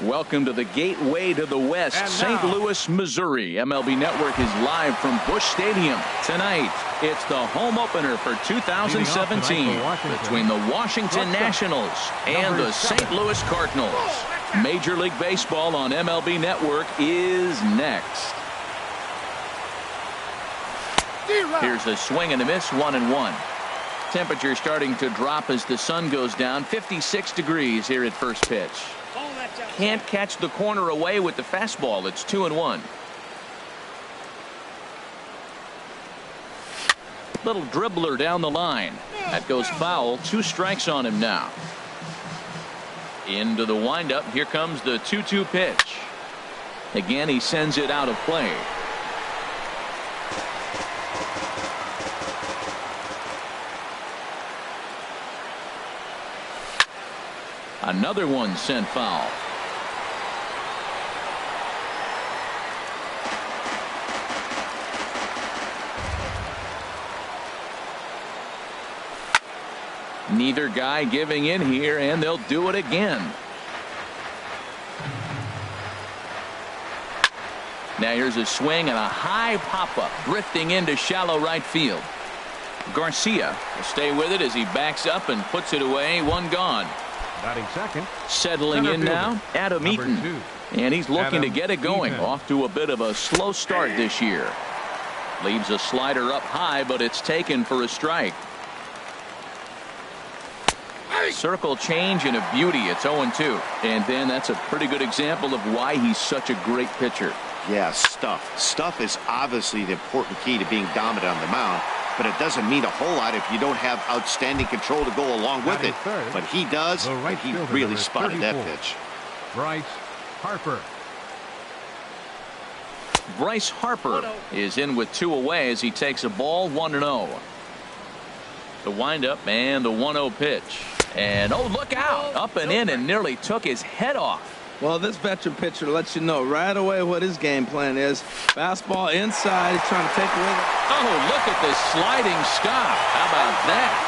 Welcome to the gateway to the West, St. Louis, Missouri. MLB Network is live from Busch Stadium. Tonight, it's the home opener for 2017 between the Washington Nationals and the St. Louis Cardinals. Major League Baseball on MLB Network is next. Here's a swing and a miss, 1-1. Temperature starting to drop as the sun goes down. 56 degrees here at first pitch. Can't catch the corner away with the fastball. It's 2-1. Little dribbler down the line. That goes foul. 2 strikes on him now. Into the windup. Here comes the 2-2 pitch. Again, he sends it out of play. Another one sent foul. Neither guy giving in here, and they'll do it again. Now here's a swing and a high pop-up drifting into shallow right field. Garcia will stay with it as he backs up and puts it away. One gone. Batting second. Settling in now, Adam Eaton. And he's looking to get it going. Off to a bit of a slow start this year. Leaves a slider up high, but it's taken for a strike. Circle change and a beauty. It's 0-2. And then that's a pretty good example of why he's such a great pitcher. Yeah, stuff. Stuff is obviously the important key to being dominant on the mound. But it doesn't mean a whole lot if you don't have outstanding control to go along with it. But he does, and he really spotted that pitch. Bryce Harper. Bryce Harper is in with 2 away as he takes a ball. 1-0. The windup and the 1-0 pitch. And oh, look out. Up and in and nearly took his head off. Well, this veteran pitcher lets you know right away what his game plan is. Fastball inside. He's trying to take away. Oh, look at this sliding stop. How about that?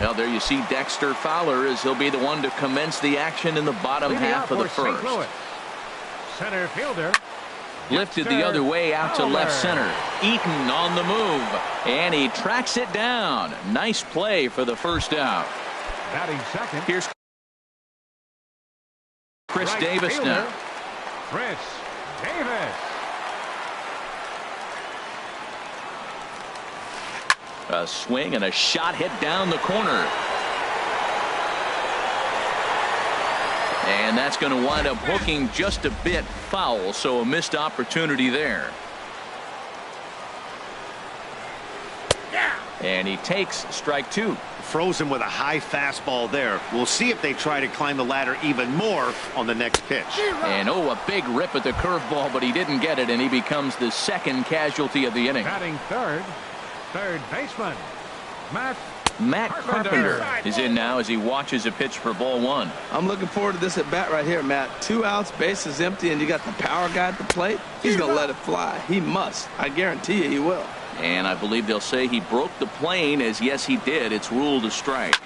Well, there you see Dexter Fowler as he'll be the one to commence the action in the bottom half of the first. Center fielder. Lifted the other way out to left center. Eaton on the move. And he tracks it down. Nice play for the first out. Batting second. Here's Chris Davis now. Chris Davis. A swing and a shot hit down the corner. And that's going to wind up hooking just a bit foul, so a missed opportunity there. And he takes strike 2. Frozen with a high fastball there. We'll see if they try to climb the ladder even more on the next pitch. And oh, a big rip at the curveball, but he didn't get it, and he becomes the second casualty of the inning. Batting third baseman Matt Carpenter is in now as he watches a pitch for ball 1. I'm looking forward to this at bat right here, Matt. 2 outs, base is empty, and you got the power guy at the plate. He's going to let it fly. He must. I guarantee you he will. And I believe they'll say he broke the plane, as yes he did. It's ruled a strike.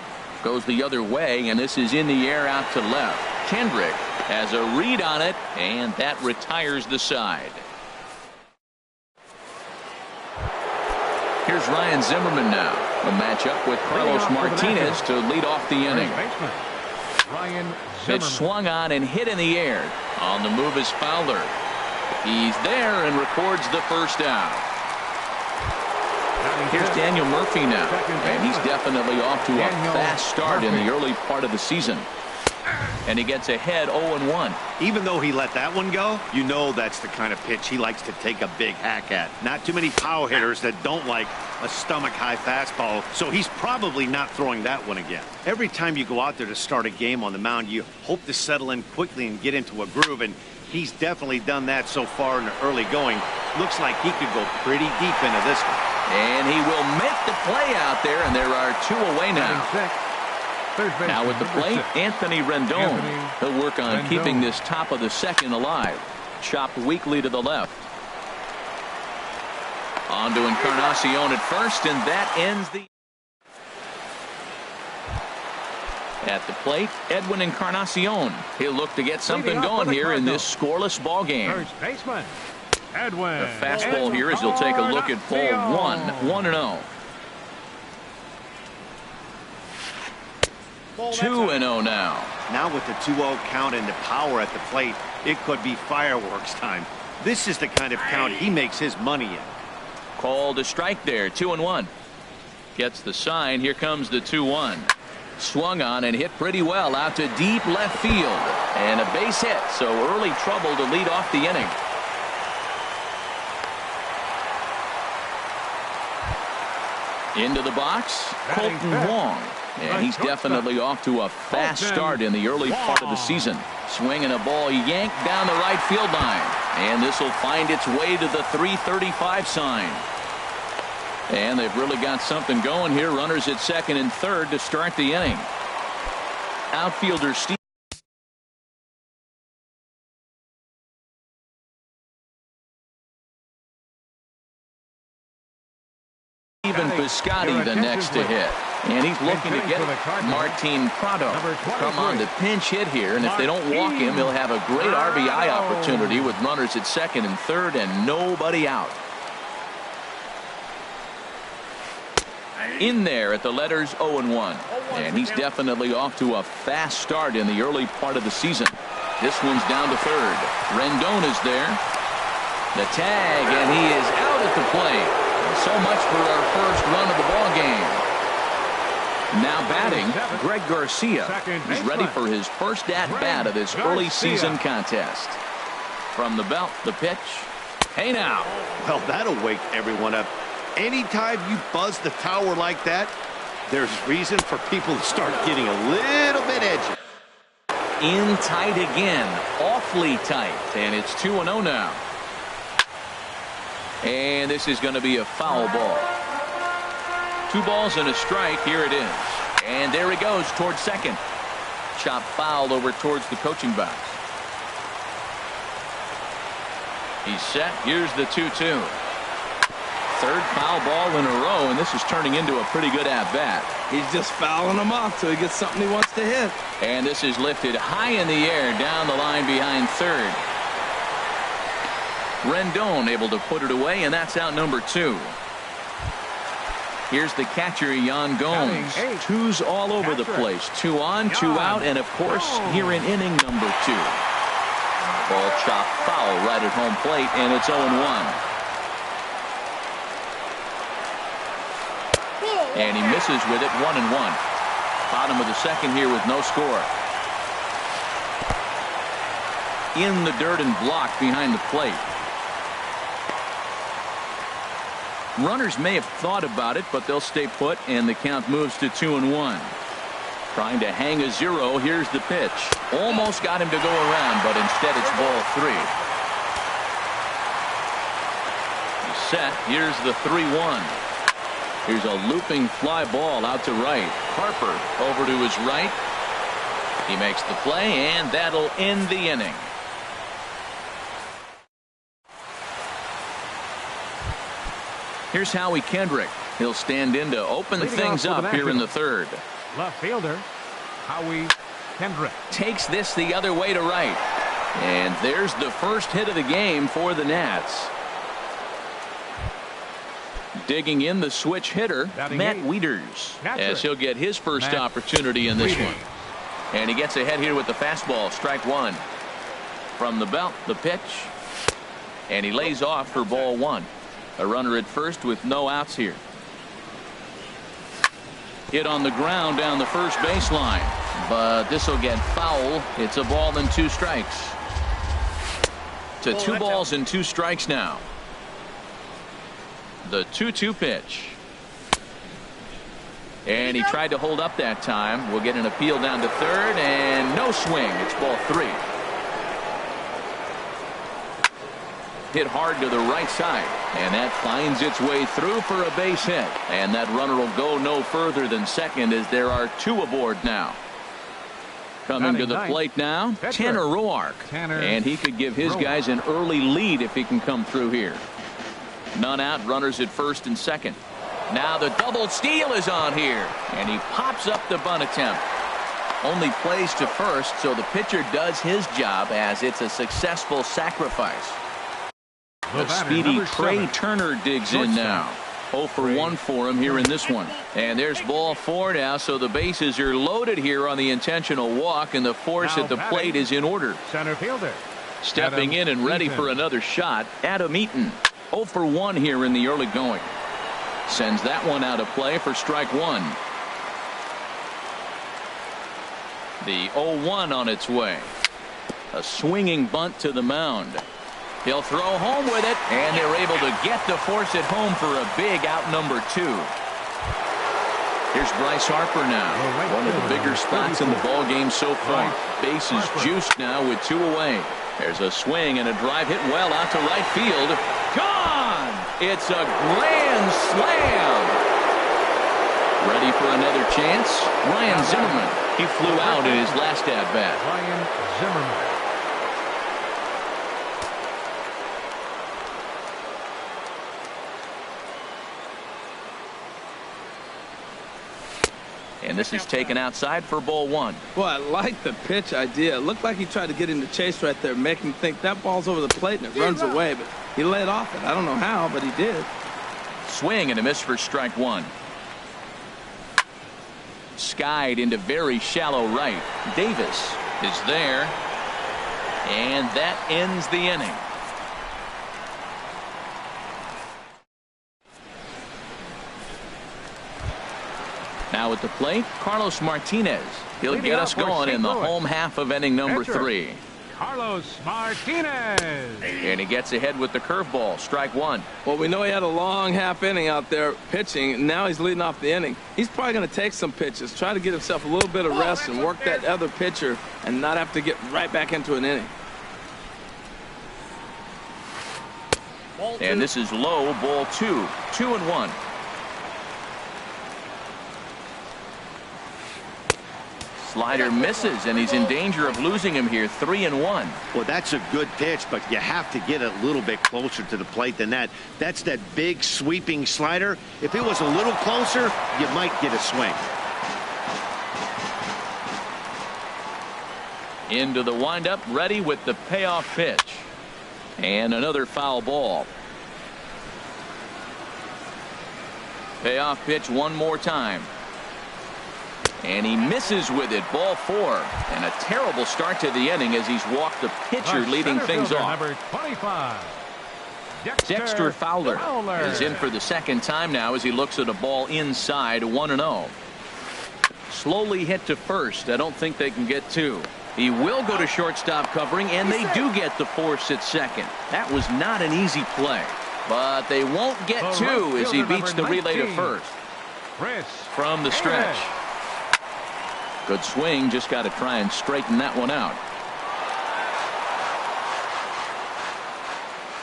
Goes the other way, and this is in the air out to left. Kendrick has a read on it, and that retires the side. Here's Ryan Zimmerman now. A matchup with Carlos Martinez to lead off the inning. Pitch swung on and hit in the air. On the move is Fowler. He's there and records the first out. Here's Daniel Murphy now. And he's definitely off to a fast start in the early part of the season. And he gets ahead 0-1. Even though he let that one go, you know that's the kind of pitch he likes to take a big hack at. Not too many power hitters that don't like a stomach-high fastball, so he's probably not throwing that one again. Every time you go out there to start a game on the mound, you hope to settle in quickly and get into a groove, and he's definitely done that so far in the early going. Looks like he could go pretty deep into this one. And he will make the play out there, and there are 2 away now. Now with the plate, Anthony Rendon. He'll work on keeping this top of the second alive. Chopped weakly to the left. On to Encarnacion at first, and that ends the... At the plate, Edwin Encarnacion. He'll look to get something going here in this scoreless ball game. First baseman, Edwin. The fastball here as he'll take a look at ball one, 1-0. 2-0 now. Now with the 2-0 count and the power at the plate, it could be fireworks time. This is the kind of count he makes his money in. Called a strike there, 2-1. Gets the sign. Here comes the 2-1. Swung on and hit pretty well out to deep left field. And a base hit, so early trouble to lead off the inning. Into the box, Colton Wong. And he's definitely off to a fast start in the early part of the season. Swinging a ball yanked down the right field line. And this will find its way to the 335 sign. And they've really got something going here. Runners at second and third to start the inning. Outfielder Steve. Steven Piscotty the next to hit. And he's looking to get it. Martin Prado come on the pinch hit here. And if they don't walk him, he'll have a great RBI opportunity with runners at second and third and nobody out. In there at the letters 0-1. And he's definitely off to a fast start in the early part of the season. This one's down to third. Rendon is there. The tag, and he is out at the plate. So much for our first run of the ball game. Now batting, Greg Garcia. He's ready for his first at-bat of this early season contest. From the belt, the pitch. Hey now. Well, that'll wake everyone up. Anytime you buzz the tower like that, there's reason for people to start getting a little bit edgy. In tight again, awfully tight, and it's 2-0 now. And this is going to be a foul ball. 2 balls and a strike. Here it is. And there he goes towards second. Chop foul over towards the coaching box. He's set. Here's the 2-2. Third foul ball in a row, and this is turning into a pretty good at-bat. He's just fouling them off till he gets something he wants to hit. And this is lifted high in the air down the line behind third. Rendon able to put it away, and that's out number 2. Here's the catcher, Yan Gomes. 2s all over the place. 2 on, 2 out, and of course, here in inning number 2. Ball chopped foul right at home plate, and it's 0-1. And he misses with it, 1-1. Bottom of the second here with no score. In the dirt and blocked behind the plate. Runners may have thought about it, but they'll stay put, and the count moves to 2-1. Trying to hang a 0. Here's the pitch. Almost got him to go around, but instead it's ball 3. He's set. Here's the 3-1. Here's a looping fly ball out to right. Harper over to his right. He makes the play, and that'll end the inning. Here's Howie Kendrick. He'll stand in to open things up here in the third. Left fielder, Howie Kendrick. Takes this the other way to right. And there's the first hit of the game for the Nats. Digging in the switch hitter, Matt Wieters, as he'll get his first opportunity in this one. And he gets ahead here with the fastball, strike 1. From the belt, the pitch. And he lays off for ball 1. A runner at first with no outs here. Hit on the ground down the first baseline, but this will get foul. It's a ball and 2 strikes. To 2 balls and 2 strikes now. The 2-2 pitch. And he tried to hold up that time. We'll get an appeal down to third, and no swing. It's ball 3. Hit hard to the right side, and that finds its way through for a base hit. And that runner will go no further than second, as there are 2 aboard now. Coming to the plate now, Tanner Roark. And he could give his guys an early lead if he can come through here. None out, runners at first and second. Now the double steal is on here, and he pops up the bunt attempt. only plays to first, so the pitcher does his job as it's a successful sacrifice. The speedy Trey Turner digs in now. 0 for 1 for him here in this one. And there's ball 4 now, so the bases are loaded here on the intentional walk, and the force at the plate is in order. Center fielder. Stepping in and ready for another shot, Adam Eaton. 0 for 1 here in the early going. Sends that one out of play for strike 1. The 0-1 on its way. A swinging bunt to the mound. He'll throw home with it, and they're able to get the force at home for a big out number 2. Here's Bryce Harper now. One of the bigger spots in the ball game so far. Bases juiced now with 2 away. There's a swing and a drive hit well out to right field. Gone! It's a grand slam. Ready for another chance? Ryan Zimmerman. He flew out in his last at-bat. Ryan Zimmerman. And this is taken outside for ball 1. Boy, I like the pitch idea. It looked like he tried to get him to chase right there, make him think that ball's over the plate and it runs away, but he let off it. I don't know how, but he did. Swing and a miss for strike 1. Skied into very shallow right. Davis is there, and that ends the inning. Now at the plate, Carlos Martinez. He'll get us going in the home half of inning number 3. Carlos Martinez. And he gets ahead with the curveball. Strike 1. Well, we know he had a long half inning out there pitching. Now he's leading off the inning. He's probably going to take some pitches, try to get himself a little bit of rest and work that other pitcher and not have to get right back into an inning. And this is low, ball 2. 2-1. Slider misses, and he's in danger of losing him here. 3-1. Well, that's a good pitch, but you have to get a little bit closer to the plate than that. That's that big sweeping slider. If it was a little closer, you might get a swing. Into the windup, ready with the payoff pitch. And another foul ball. Payoff pitch one more time. And he misses with it. Ball 4. And a terrible start to the inning as he's walked the pitcher, leading things off. Number 25. Dexter Fowler is in for the second time now as he looks at a ball inside. 1-0. Slowly hit to first. I don't think they can get 2. He will go to shortstop covering, and they do get the force at second. That was not an easy play. But they won't get 2 as he beats the relay to first. From the stretch. Good swing, just got to try and straighten that one out.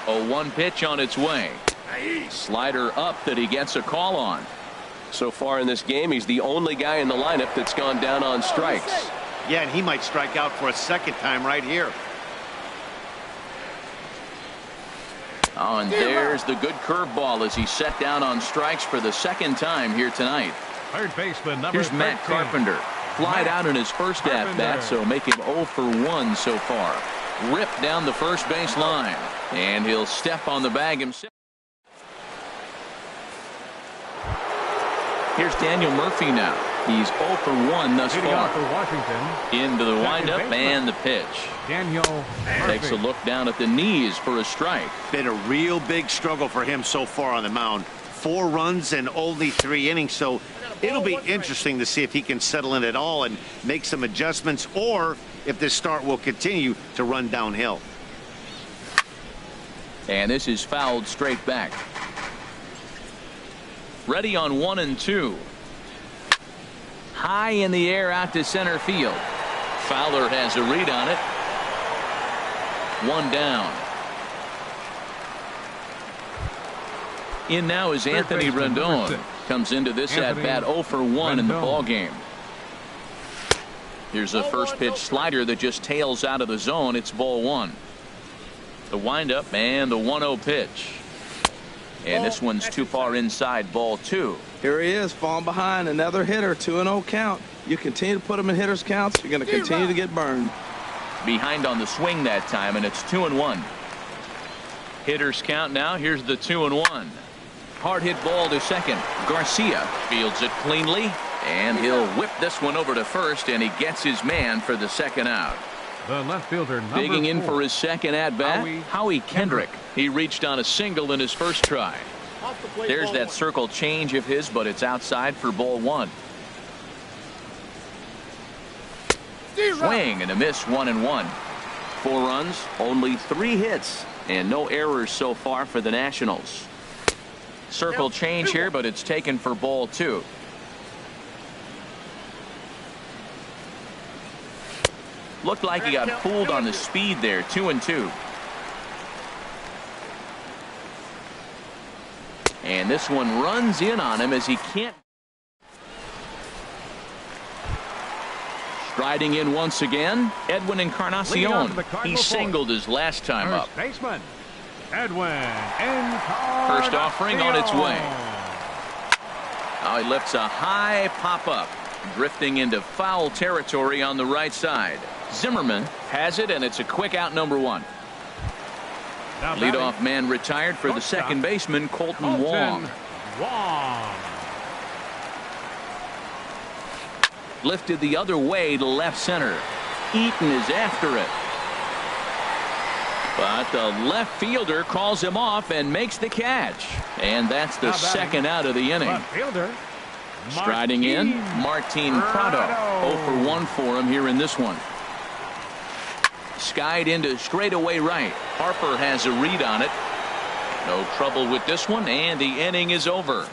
0-1 pitch on its way. Slider up that he gets a call on. So far in this game, he's the only guy in the lineup that's gone down on strikes. Yeah, and he might strike out for a second time right here. Oh, and there's the good curveball as he's set down on strikes for the second time here tonight. Third baseman number Here's Matt 13. Carpenter. Flied out in his first at-bat, so make him 0 for 1 so far. Ripped down the first base line, and he'll step on the bag himself. Here's Daniel Murphy now. He's 0 for 1 thus far. For Washington. Into the windup and the pitch. Daniel Murphy. Takes a look down at the knees for a strike. Been a real big struggle for him so far on the mound. 4 runs and only 3 innings, so it'll be interesting to see if he can settle in at all and make some adjustments, or if this start will continue to run downhill. And this is fouled straight back. Ready on 1-2. High in the air out to center field. Fowler has a read on it. 1 down. In now is Anthony Rendon. Comes into this at-bat 0 for 1 in the ball game. Here's a first pitch slider that just tails out of the zone. It's ball 1. The windup and the 1-0 pitch. And this one's too far inside, ball 2. Here he is, falling behind, another hitter, 2-0 count. You continue to put him in hitters counts, you're going to continue to get burned. Behind on the swing that time, and it's 2-1. Hitters count now. Here's the 2-1. Hard hit ball to second. Garcia fields it cleanly, and he'll whip this one over to first, and he gets his man for the second out. The left fielder, number Digging in 4. for his second at-bat, Howie Kendrick. He reached on a single in his first try. There's that circle change of his, but it's outside for ball 1. Swing and a miss, 1-1. 4 runs, only 3 hits, and no errors so far for the Nationals. Circle change here, but it's taken for ball 2. Looked like he got fooled on the speed there, 2-2. And this one runs in on him as he can't. Striding in once again, Edwin Encarnacion. He singled his last time up. Baseman, Edwin Encarnacion. First offering on its way. Now he lifts a high pop-up, drifting into foul territory on the right side. Zimmerman has it, and it's a quick out, number 1. Leadoff man retired for the second baseman, Colton Wong. Lifted the other way to left center. Eaton is after it. But the left fielder calls him off and makes the catch. And that's the second out of the inning. Striding in, Martin Prado. 0 for 1 for him here in this one. Skied into straightaway right. Harper has a read on it. No trouble with this one, and the inning is over.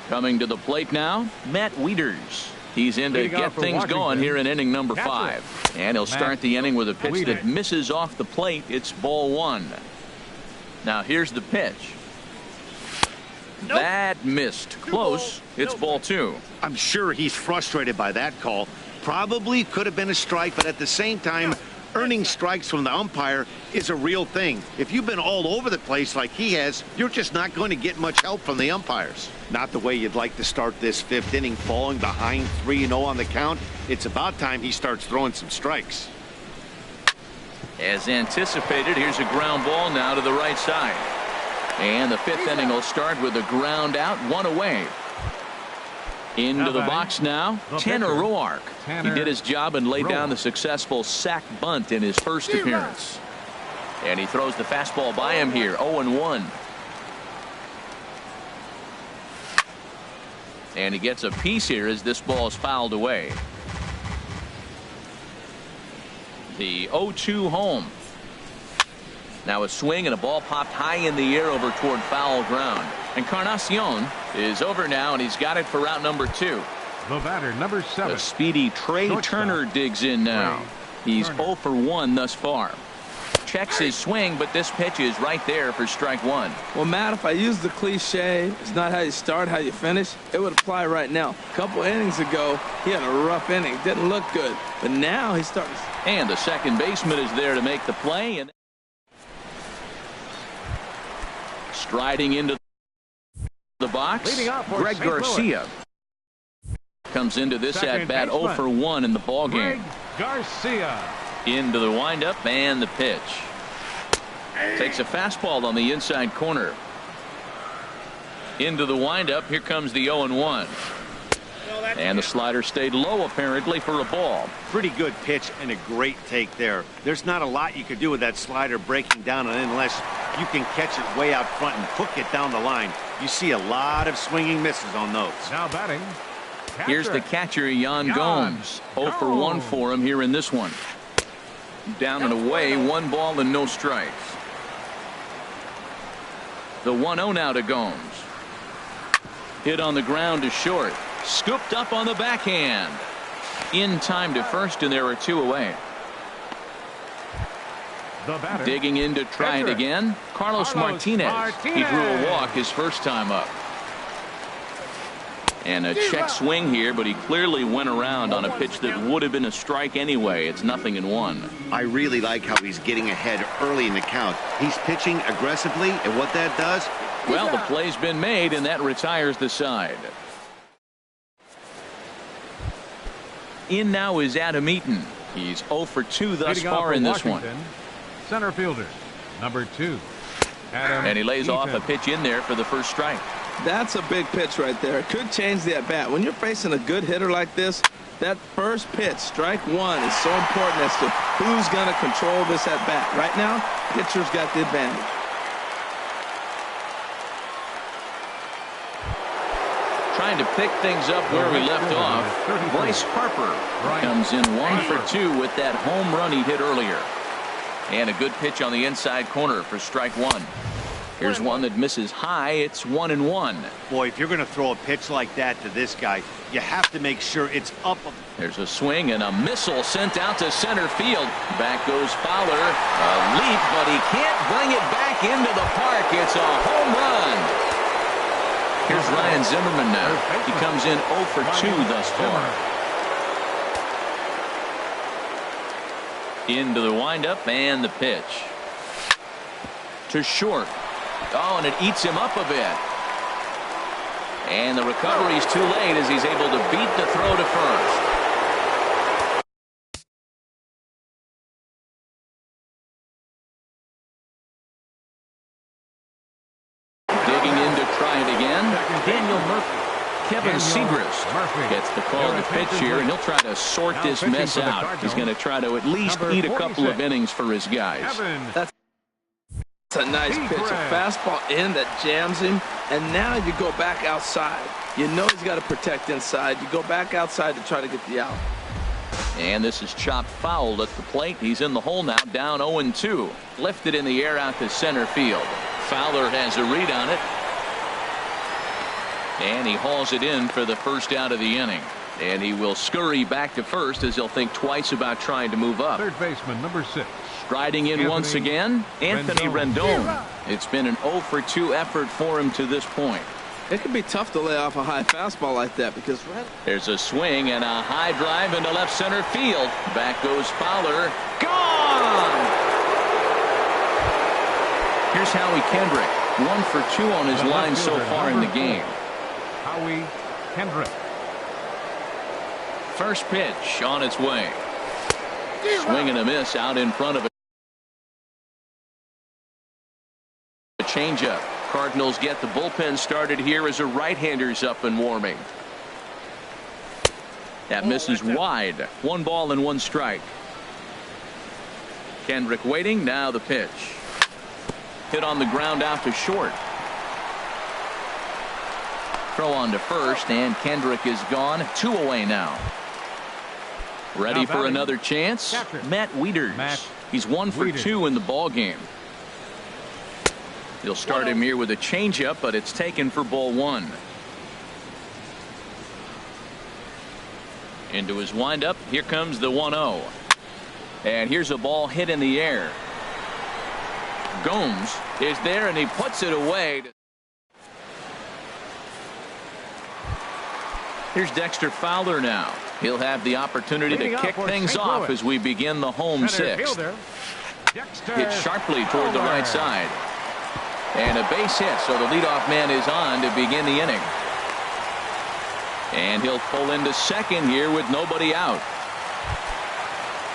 Coming to the plate now, Matt Wieters. He's in to get things going here in inning number 5. And he'll start the inning with a pitch that misses off the plate. It's ball 1. Now here's the pitch. That missed. Close. It's ball 2. I'm sure he's frustrated by that call. Probably could have been a strike, but at the same time, earning strikes from the umpire is a real thing. If you've been all over the place like he has, you're just not going to get much help from the umpires. Not the way you'd like to start this 5th inning, falling behind 3-0 on the count. It's about time he starts throwing some strikes. As anticipated, here's a ground ball now to the right side. And the 5th inning will start with a ground out, 1 away. Into the box now, Tanner Roark. He did his job and laid down the successful sac bunt in his first appearance. And he throws the fastball by him here, 0-1. And he gets a piece here as this ball is fouled away. The 0-2 home. Now a swing and a ball popped high in the air over toward foul ground. Encarnacion is over now, and he's got it for out number 2. The batter, number 7. The speedy Trey Turner digs in now. He's 0 for 1 thus far. Checks his swing, but this pitch is right there for strike 1. Well, Matt, if I use the cliche, it's not how you start, how you finish, it would apply right now. A couple innings ago, he had a rough inning. Didn't look good. But now he's starting. And the second baseman is there to make the play. And striding into the box, Greg Garcia comes into this at-bat 0 for 1 in the ballgame. Garcia. Into the windup and the pitch. Takes a fastball on the inside corner. Into the windup. Here comes the 0-1. And the slider stayed low apparently for a ball. Pretty good pitch and a great take there. There's not a lot you could do with that slider breaking down and in unless you can catch it way out front and hook it down the line. You see a lot of swinging misses on those. Now batting. Here's the catcher, Yan Gomes. 0 for 1 for him here in this one. Down and away, 1 ball and no strikes. The 1-0 now to Gomes. Hit on the ground to short. Scooped up on the backhand. In time to first, and there are 2 away. Digging in to try it again, Carlos Martinez. He drew a walk his first time up. And a check swing here, but he clearly went around on a pitch that would have been a strike anyway. It's 0-1. I really like how he's getting ahead early in the count. He's pitching aggressively, and what that does... Well, the play's been made, and that retires the side. In now is Adam Eaton. He's 0 for 2 thus far in this one. Center fielder, number 2. Adam And he lays Eaton. off a pitch in there for the first strike. That's a big pitch right there. It could change the at-bat. When you're facing a good hitter like this, that first pitch, strike one, is so important as to who's going to control this at-bat. Right now, pitcher's got the advantage. Trying to pick things up where we left off. Bryce Harper comes in 1 for 2 with that home run he hit earlier. And a good pitch on the inside corner for strike one. Here's one that misses high. It's 1-1. Boy, if you're going to throw a pitch like that to this guy, you have to make sure it's up. There's a swing and a missile sent out to center field. Back goes Fowler. A leap, but he can't bring it back into the park. It's a home run. Here's Ryan Zimmerman now. He comes in 0 for 2 thus far. Into the windup and the pitch. To short. Oh, and it eats him up a bit. And the recovery's too late as he's able to beat the throw to first. Digging in to try it again. Daniel Murphy. Kevin Segrist gets the call to pitch here, and he'll try to sort this mess out. He's going to try to at least eat a couple of innings for his guys. That's a nice pitch. A fastball in that jams him, and now you go back outside. You know he's got to protect inside. You go back outside to try to get the out. And this is chopped foul at the plate. He's in the hole now, down 0-2. Lifted in the air out to center field. Fowler has a read on it. And he hauls it in for the first out of the inning. And he will scurry back to first as he'll think twice about trying to move up. Third baseman, number 6. Striding in once again, Anthony Rendon. It's been an 0 for 2 effort for him to this point. It can be tough to lay off a high fastball like that because there's a swing and a high drive into left center field. Back goes Fowler. Gone! Here's Howie Kendrick. 1 for 2 on his line so far in the game. Howie Kendrick. First pitch on its way. Swing and a miss out in front of it. A changeup. Cardinals get the bullpen started here as a right-hander's up and warming. That misses wide. 1 ball and 1 strike. Kendrick waiting. Now the pitch. Hit on the ground out to short. Throw on to first, and Kendrick is gone. 2 away now. Ready for another chance? Matt Wieters. He's 1 for 2 in the ball game. He'll start him here with a changeup, but it's taken for ball 1. Into his windup. Here comes the 1-0. And here's a ball hit in the air. Gomes is there, and he puts it away. Here's Dexter Fowler now. He'll have the opportunity to kick things off as we begin the home 6th. Hit sharply toward the right side. And a base hit, so the leadoff man is on to begin the inning. And he'll pull into second here with nobody out.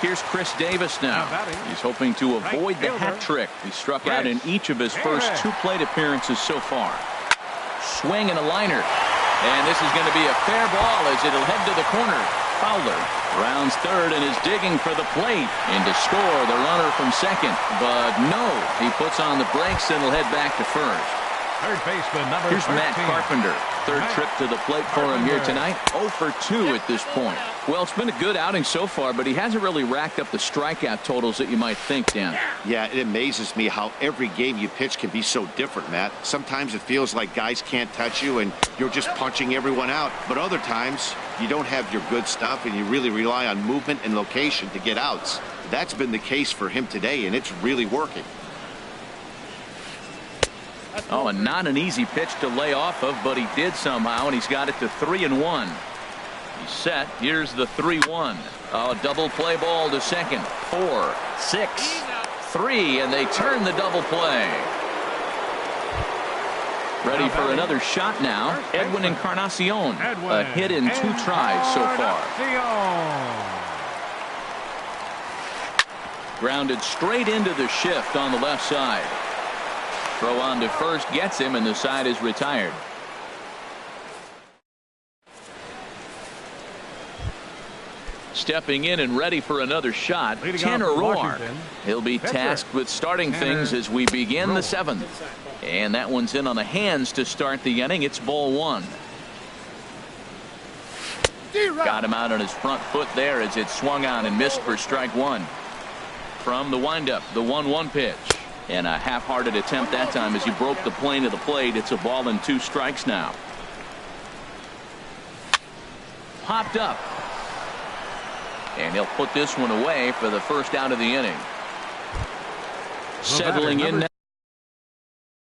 Here's Chris Davis now. He's hoping to avoid the hat trick. He struck out in each of his first 2 plate appearances so far. Swing and a liner. And this is going to be a fair ball as it'll head to the corner. Fowler rounds third and is digging for the plate. In to score the runner from second. But no, he puts on the brakes and will head back to first. Third baseman, number 13. Here's Matt Carpenter. Third trip to the plate for him here tonight. 0 for 2 at this point. Well, it's been a good outing so far, but he hasn't really racked up the strikeout totals that you might think, Dan. Yeah, it amazes me how every game you pitch can be so different, Matt. Sometimes it feels like guys can't touch you and you're just punching everyone out. But other times you don't have your good stuff and you really rely on movement and location to get outs. That's been the case for him today, and it's really working. Oh, and not an easy pitch to lay off of, but he did somehow, and he's got it to 3-1. He's set. Here's the 3-1. Oh, double play ball to second. 4, 6, 3, and they turn the double play. Ready for another shot now. Edwin Encarnacion. A hit in 2 tries so far. Grounded straight into the shift on the left side. Throw on to first gets him, and the side is retired. Stepping in and ready for another shot, Tanner Roark. He'll be tasked with starting things as we begin the 7th. And that one's in on the hands to start the inning. It's ball 1. Got him out on his front foot there as it swung on and missed for strike 1. From the windup, the 1-1 pitch. And a half-hearted attempt that time as he broke the plane of the plate. It's a ball and 2 strikes now. Popped up. And he'll put this one away for the first out of the inning. Settling in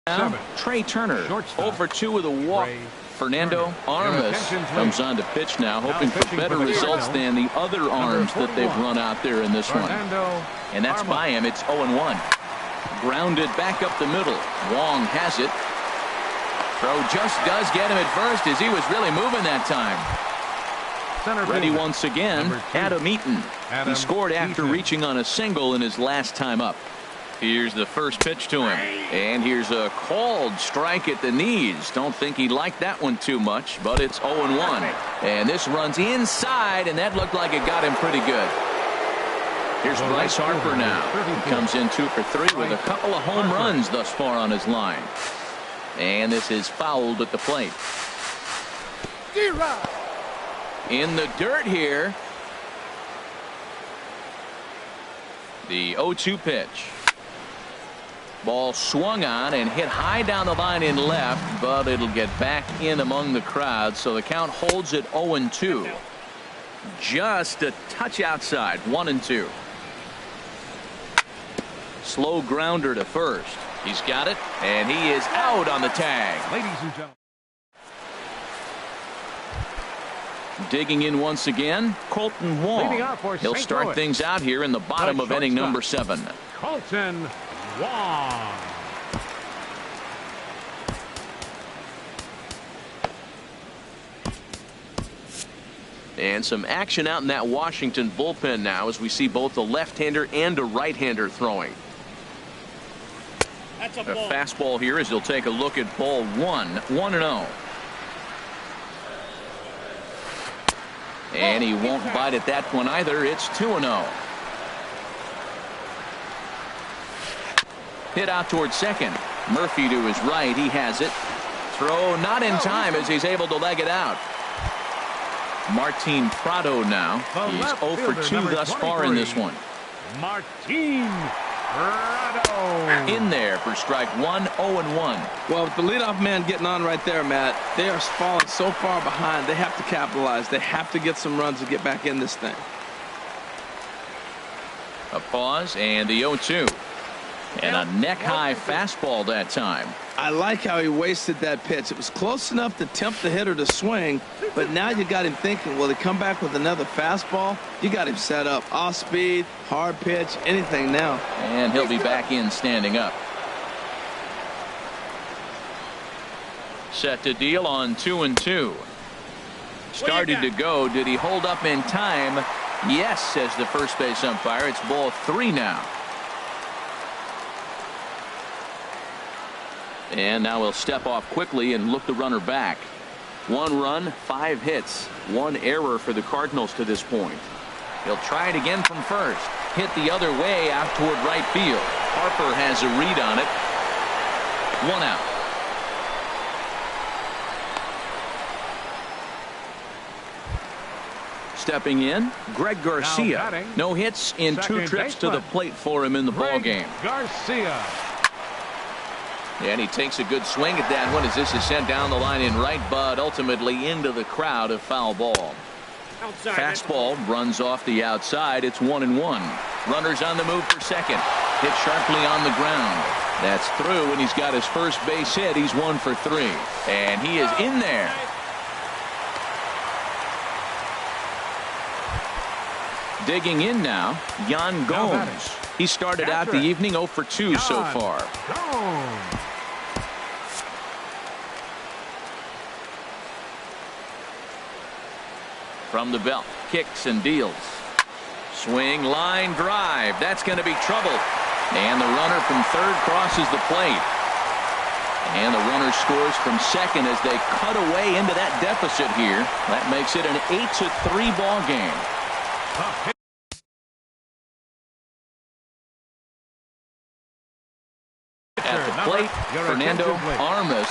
now, Trey Turner. 0 for 2 with a walk. Fernando Armas comes on to pitch now, hoping for better results than the other arms that they've run out there in this one. And that's by him. It's 0-1. Grounded back up the middle. Wong has it. Throw just does get him at first as he was really moving that time. Ready once again, Adam Eaton. He scored after reaching on a single in his last time up. Here's the first pitch to him. And here's a called strike at the knees. Don't think he liked that one too much, but it's 0-1. And this runs inside, and that looked like it got him pretty good. Here's Bryce Harper now. He comes in 2 for 3 with a couple of home runs thus far on his line. And this is fouled at the plate. In the dirt here. The 0-2 pitch. Ball swung on and hit high down the line in left, but it'll get back in among the crowd, so the count holds at 0-2. Just a touch outside. 1-2. Slow grounder to first. He's got it, and he is out on the tag. Ladies and gentlemen. Digging in once again, Colton Wong. He'll start things out here in the bottom of inning number 7. Colton Wong. And some action out in that Washington bullpen now as we see both a left-hander and a right-hander throwing. That's a fastball here as he'll take a look at ball 1. 1-0. And he won't bite at that one either. It's 2-0. Hit out towards second. Murphy to his right. He has it. Throw not in time as he's able to leg it out. Martin Prado now. He's 0 for 2 thus far in this one. Martin Prado. In there for strike 1. 0-1. Well, with the leadoff man getting on right there, Matt, they are falling so far behind. They have to capitalize. They have to get some runs to get back in this thing. A pause and the 0-2. And a neck-high fastball that time. I like how he wasted that pitch. It was close enough to tempt the hitter to swing, but now you got him thinking, will he come back with another fastball? You got him set up. Off speed, hard pitch, anything now. And he'll be back in standing up. Set to deal on 2-2. Started to go. Did he hold up in time? Yes, says the first base umpire. It's ball 3 now. And now he'll step off quickly and look the runner back. 1 run, 5 hits, 1 error for the Cardinals to this point. He'll try it again from first. Hit the other way out toward right field. Harper has a read on it. 1 out. Stepping in, Greg Garcia. No hits in 2 trips to the plate for him in the ball game. Garcia. And he takes a good swing at that one as this is sent down the line in right, but ultimately into the crowd, a foul ball. Fastball runs off the outside. It's 1-1. Runners on the move for second. Hit sharply on the ground. That's through, and he's got his first base hit. He's 1 for 3. And he is in there. Digging in now, Yan Gomes. He started out the evening 0 for 2 so far. From the belt, kicks and deals. Swing, line drive. That's going to be trouble. And the runner from third crosses the plate. And the runner scores from second as they cut away into that deficit here. That makes it an 8-3 ball game. At the plate, Fernando Armas.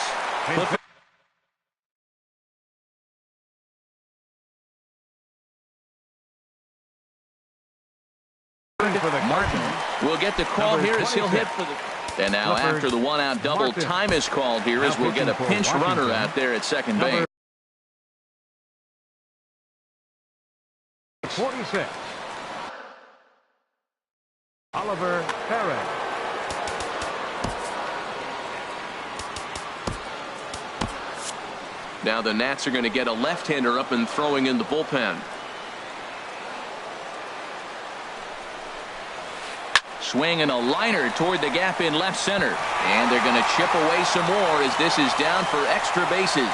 Martin will get the call here as he'll hit for the. And now after the one-out double, time is called here as we'll get a pinch runner out there at second base. 46. Oliver Perez. Now the Nats are going to get a left-hander up and throwing in the bullpen. Swing and a liner toward the gap in left center. And they're going to chip away some more as this is down for extra bases.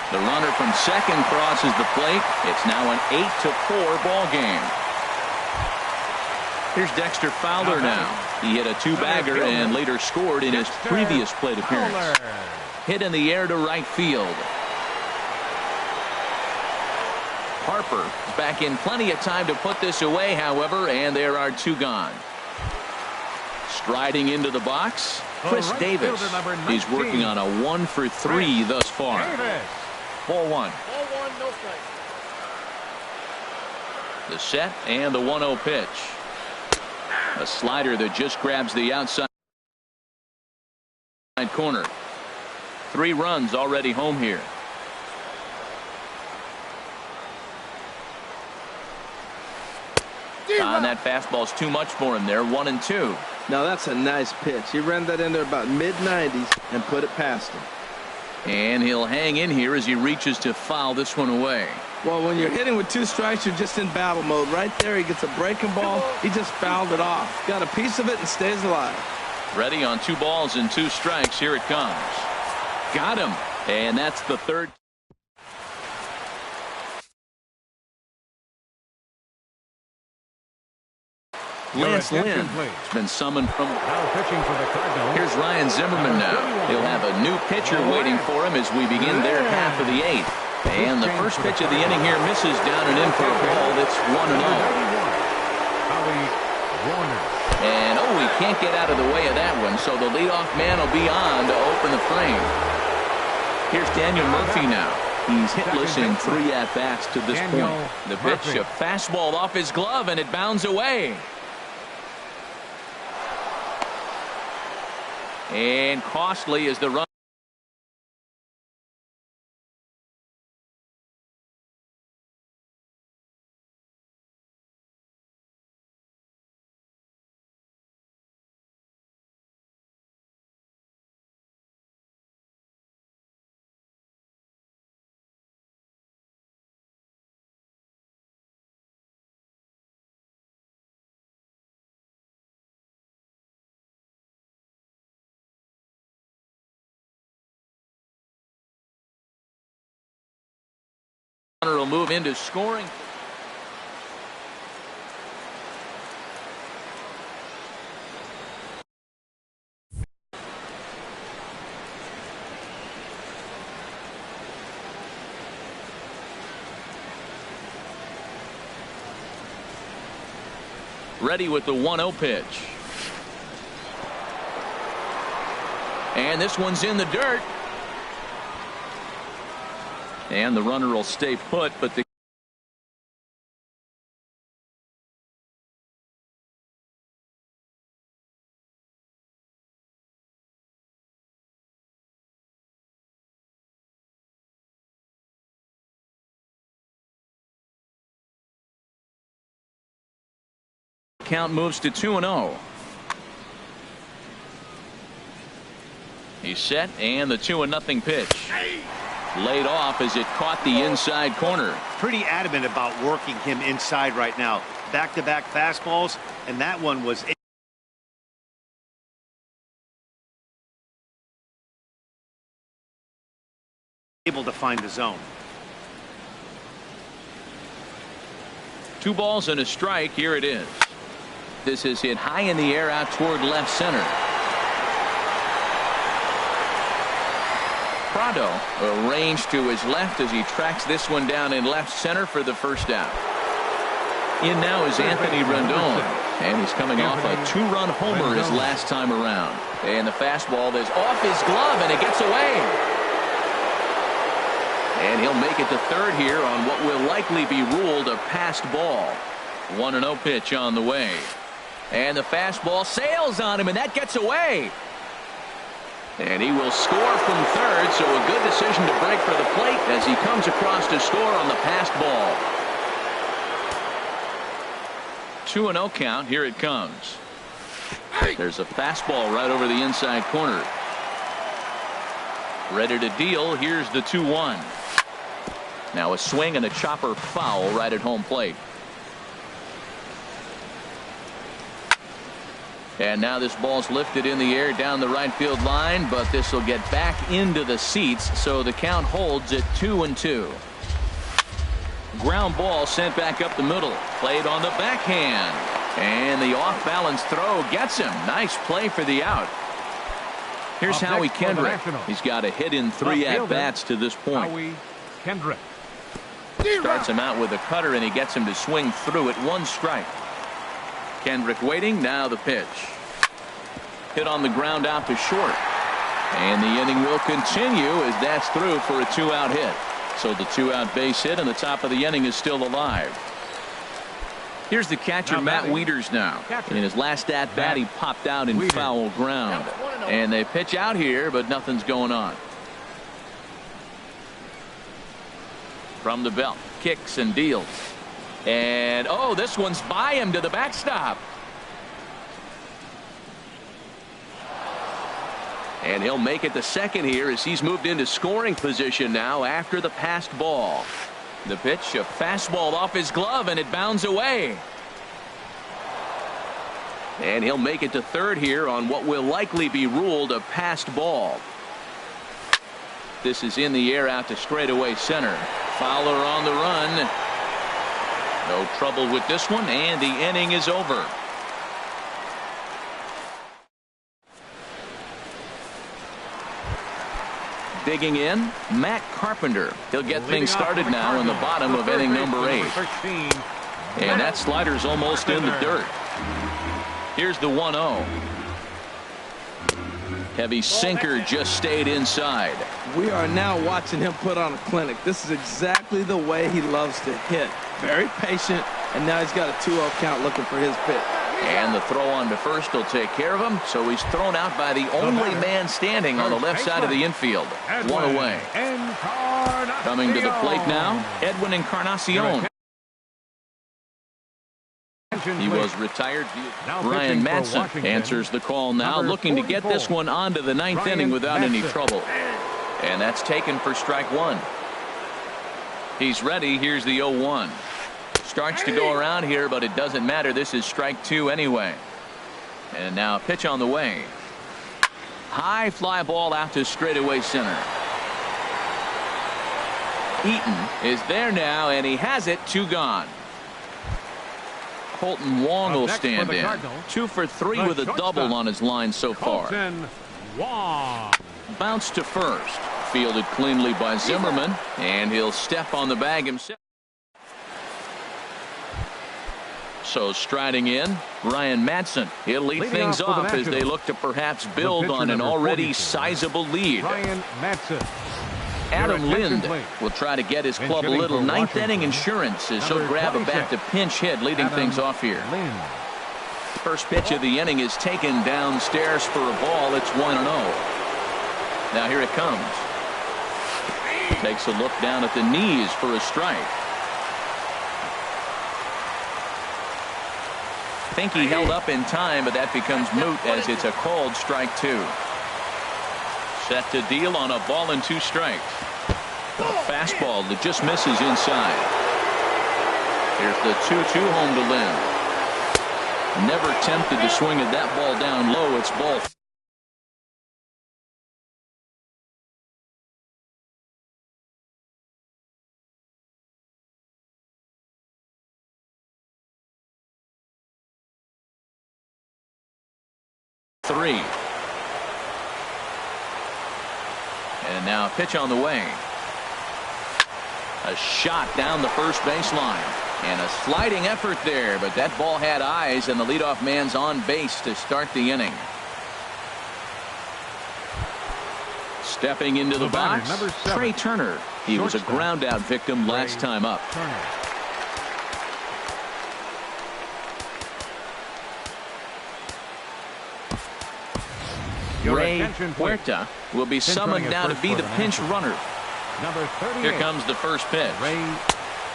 The runner from second crosses the plate. It's now an 8-4 ball game. Here's Dexter Fowler now. He hit a two-bagger and later scored in his previous plate appearance. Hit in the air to right field. Harper is back in plenty of time to put this away, however, and there are two gone. Striding into the box, Chris Davis. He's working on a 1 for 3 thus far. 4-1. No strike. The set and the 1-0 pitch. A slider that just grabs the outside corner. 3 runs already home here. And that fastball's too much for him there. 1-2. Now that's a nice pitch. He ran that in there about mid-90s and put it past him. And he'll hang in here as he reaches to foul this one away. Well, when you're hitting with 2 strikes, you're just in battle mode. Right there, he gets a breaking ball. He just fouled it off. Got a piece of it and stays alive. Ready on 2 balls and 2 strikes. Here it comes. Got him. And that's the third. Lance Lynn has been summoned from. Here's Ryan Zimmerman now. He'll have a new pitcher waiting for him as we begin their half of the 8th. And the first pitch of the inning here misses down and in for a ball. That's 1-0. And he can't get out of the way of that one, so the leadoff man will be on to open the frame. Here's Daniel Murphy now. He's hitless in 3 at-bats to this point. The pitch, a fastball off his glove, and it bounds away. And costly is the run. Will move into scoring. Ready with the 1-0 pitch. And this one's in the dirt. And the runner will stay put, but the Count moves to 2-0. He's set, and the 2-0 pitch. Laid off as it caught the inside corner. Pretty adamant about working him inside right now. Back-to-back fastballs, and that one was able to find the zone. 2 balls and a strike. Here it is. This is hit high in the air out toward left center. Prado arranged to his left as he tracks this one down in left center for the first out. In now is Anthony Rendon, and he's coming off a 2-run homer his last time around. And the fastball is off his glove, and it gets away. And he'll make it to third here on what will likely be ruled a passed ball. 1-0 pitch on the way. And the fastball sails on him, and that gets away. And he will score from third, so a good decision to break for the plate as he comes across to score on the passed ball. 2-0 count. Here it comes. There's a fastball right over the inside corner. Ready to deal. Here's the 2-1. Now a swing and a chopper foul right at home plate. And now this ball's lifted in the air down the right field line, but this will get back into the seats, so the count holds at 2-2. Ground ball sent back up the middle. Played on the backhand. And the off-balance throw gets him. Nice play for the out. Here's Howie Kendrick. He's got a hit in 3 at-bats to this point. Howie Kendrick. Starts him out with a cutter, and he gets him to swing through it. 1 strike. Kendrick waiting. Now the pitch. Hit on the ground out to short. And the inning will continue as that's through for a 2-out hit. So the 2-out base hit, and the top of the inning is still alive. Here's the catcher, Matt Wieters now. In his last at-bat, he popped out in foul ground. And they pitch out here, but nothing's going on. From the belt, kicks and deals. And, oh, this one's by him to the backstop. And he'll make it to second here as he's moved into scoring position now after the passed ball. The pitch, a fastball off his glove, and it bounds away. And he'll make it to third here on what will likely be ruled a passed ball. This is in the air out to straightaway center. Fowler on the run. No trouble with this one, and the inning is over. Digging in, Matt Carpenter. He'll get things started now in the bottom of inning number 8. And that slider's almost in the dirt. Here's the 1-0. Heavy sinker just stayed inside. We are now watching him put on a clinic. This is exactly the way he loves to hit. Very patient, and now he's got a 2-0 count looking for his pitch. And the throw on to first will take care of him, so he's thrown out by the only man standing on the left side of the infield. 1 away. Coming to the plate now, Edwin Encarnacion. He was retired. Ryan Madsen answers the call now, looking to get this one onto the 9th inning without any trouble. And that's taken for strike 1. He's ready. Here's the 0-1. Starts to go around here, but it doesn't matter. This is strike 2 anyway. And now a pitch on the way. High fly ball out to straightaway center. Eaton is there now, and he has it. 2 gone. Colton Wong will stand in. 2 for 3 with a double on his line so far. Bounce to first. Fielded cleanly by Zimmerman, and he'll step on the bag himself. So striding in, Ryan Madsen. He'll lead things off as they look to perhaps build on an already sizable lead. Ryan Madsen. Adam Lind will try to get his club a little 9th inning insurance as he'll grab a bat to pinch hit, leading things off here. First pitch of the inning is taken downstairs for a ball. It's 1-0. Now here it comes. Takes a look down at the knees for a strike. think he held up in time, but that becomes moot as it's a called strike 2. Set to deal on a ball and 2 strikes. A fastball that just misses inside. Here's the 2-2 home to Lynn. Never tempted to swing at that ball down low. It's ball. Three. And now a pitch on the way. A shot down the first baseline. And a sliding effort there, but that ball had eyes, and the leadoff man's on base to start the inning. Stepping into the box, Trey Turner. He was a ground-out victim last time up. Ray Huerta will be summoned now to be the pinch runner. Here comes the first pitch.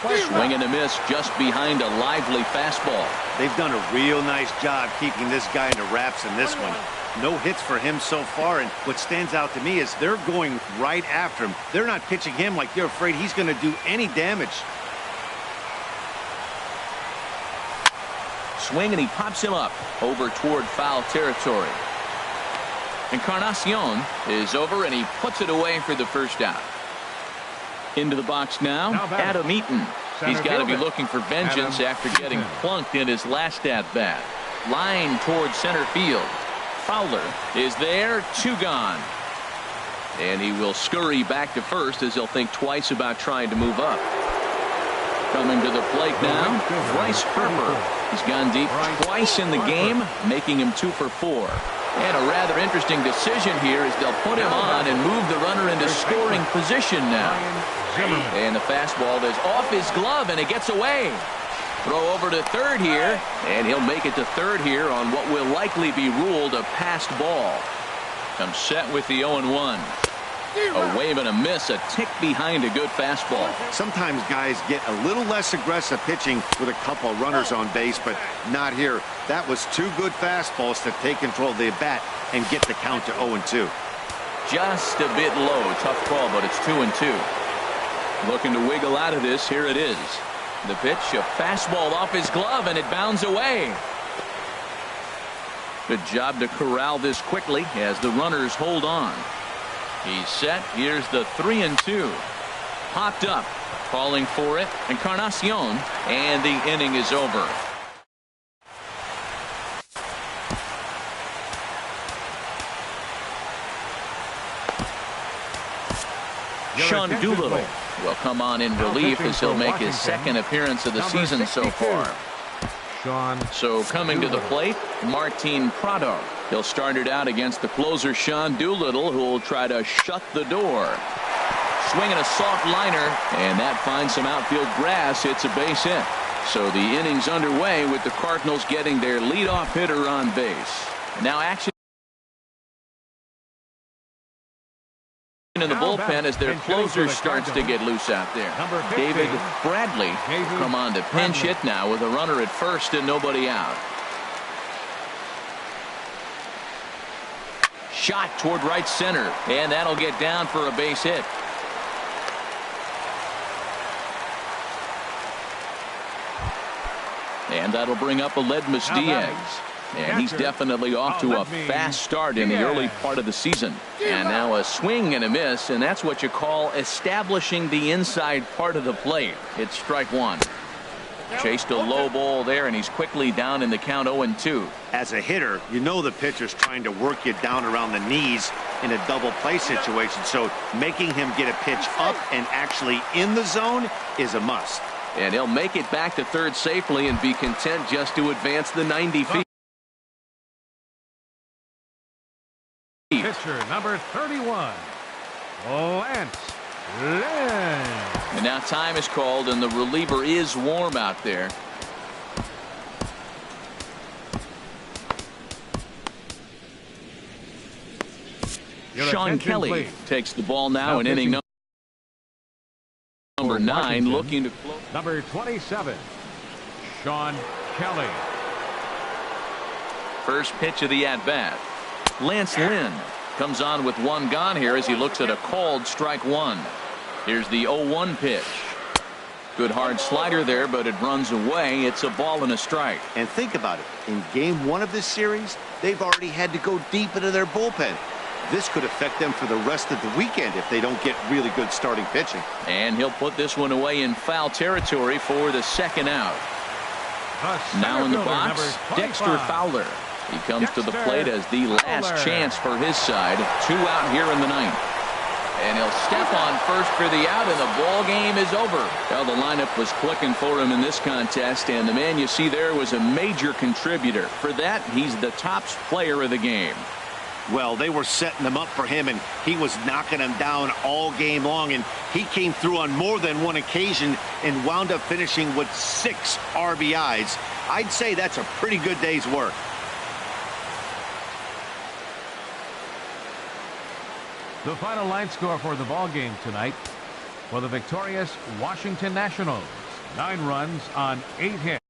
Swing and a miss just behind a lively fastball. They've done a real nice job keeping this guy in the wraps in this one. No hits for him so far, and what stands out to me is they're going right after him. They're not pitching him like they're afraid he's going to do any damage. Swing, and he pops him up over toward foul territory. Encarnacion is over, and he puts it away for the first out. Into the box now, Adam Eaton. He's got to be looking for vengeance after getting plunked in his last at-bat. Line towards center field. Fowler is there, 2 gone. And he will scurry back to first as he'll think twice about trying to move up. Coming to the plate now, Bryce Harper. He's gone deep twice in the game, making him 2 for 4. And a rather interesting decision here is they'll put him on and move the runner into scoring position now. And the fastball is off his glove, and it gets away. Throw over to third here, and he'll make it to third here on what will likely be ruled a passed ball. Comes set with the 0-1. A wave and a miss, a tick behind a good fastball. Sometimes guys get a little less aggressive pitching with a couple runners on base, but not here. That was 2 good fastballs to take control of the bat and get the count to 0-2. Just a bit low. Tough call, but it's 2-2. Looking to wiggle out of this. Here it is. The pitch, a fastball off his glove, and it bounds away. Good job to corral this quickly as the runners hold on. He's set. Here's the 3-2. Popped up. Calling for it. Encarnacion. And the inning is over. Sean Doolittle will come on in relief as he'll make his second appearance of the season so far. So coming to the plate, Martin Prado. He'll start it out against the closer Sean Doolittle, who will try to shut the door. Swinging a soft liner, and that finds some outfield grass. It's a base hit. So the inning's underway with the Cardinals getting their leadoff hitter on base. Now action in the bullpen as their closer starts to get loose out there. David Bradley will come on to pinch hit now with a runner at first and nobody out. Shot toward right center, and that'll get down for a base hit. And that'll bring up Aledmus Diaz. And he's definitely off to a fast start in the early part of the season. And now a swing and a miss, and that's what you call establishing the inside part of the plate. It's strike 1. Chased a low ball there, and he's quickly down in the count 0-2. As a hitter, you know the pitcher's trying to work you down around the knees in a double play situation. So making him get a pitch up and actually in the zone is a must. And he'll make it back to third safely and be content just to advance the 90 feet. Pitcher number 31, Lance Lynn. And now time is called, and the reliever is warm out there. Sean Kelly takes the ball now in inning number 9, looking to close. Number 27, Sean Kelly. First pitch of the at-bat. Lance Lynn comes on with one gone here as he looks at a called strike one. Here's the 0-1 pitch. Good hard slider there, but it runs away. It's a ball and a strike. And think about it. In game one of this series, they've already had to go deep into their bullpen. This could affect them for the rest of the weekend if they don't get really good starting pitching. And he'll put this one away in foul territory for the second out. Now in the box, Dexter Fowler. He comes to the plate as the last chance for his side. 2 out here in the ninth. And he'll step on first for the out, and the ball game is over. Well, the lineup was clicking for him in this contest, and the man you see there was a major contributor. For that, he's the top player of the game. Well, they were setting them up for him, and he was knocking them down all game long, and he came through on more than one occasion and wound up finishing with 6 RBIs. I'd say that's a pretty good day's work. The final line score for the ball game tonight for the victorious Washington Nationals. 9 runs on 8 hits.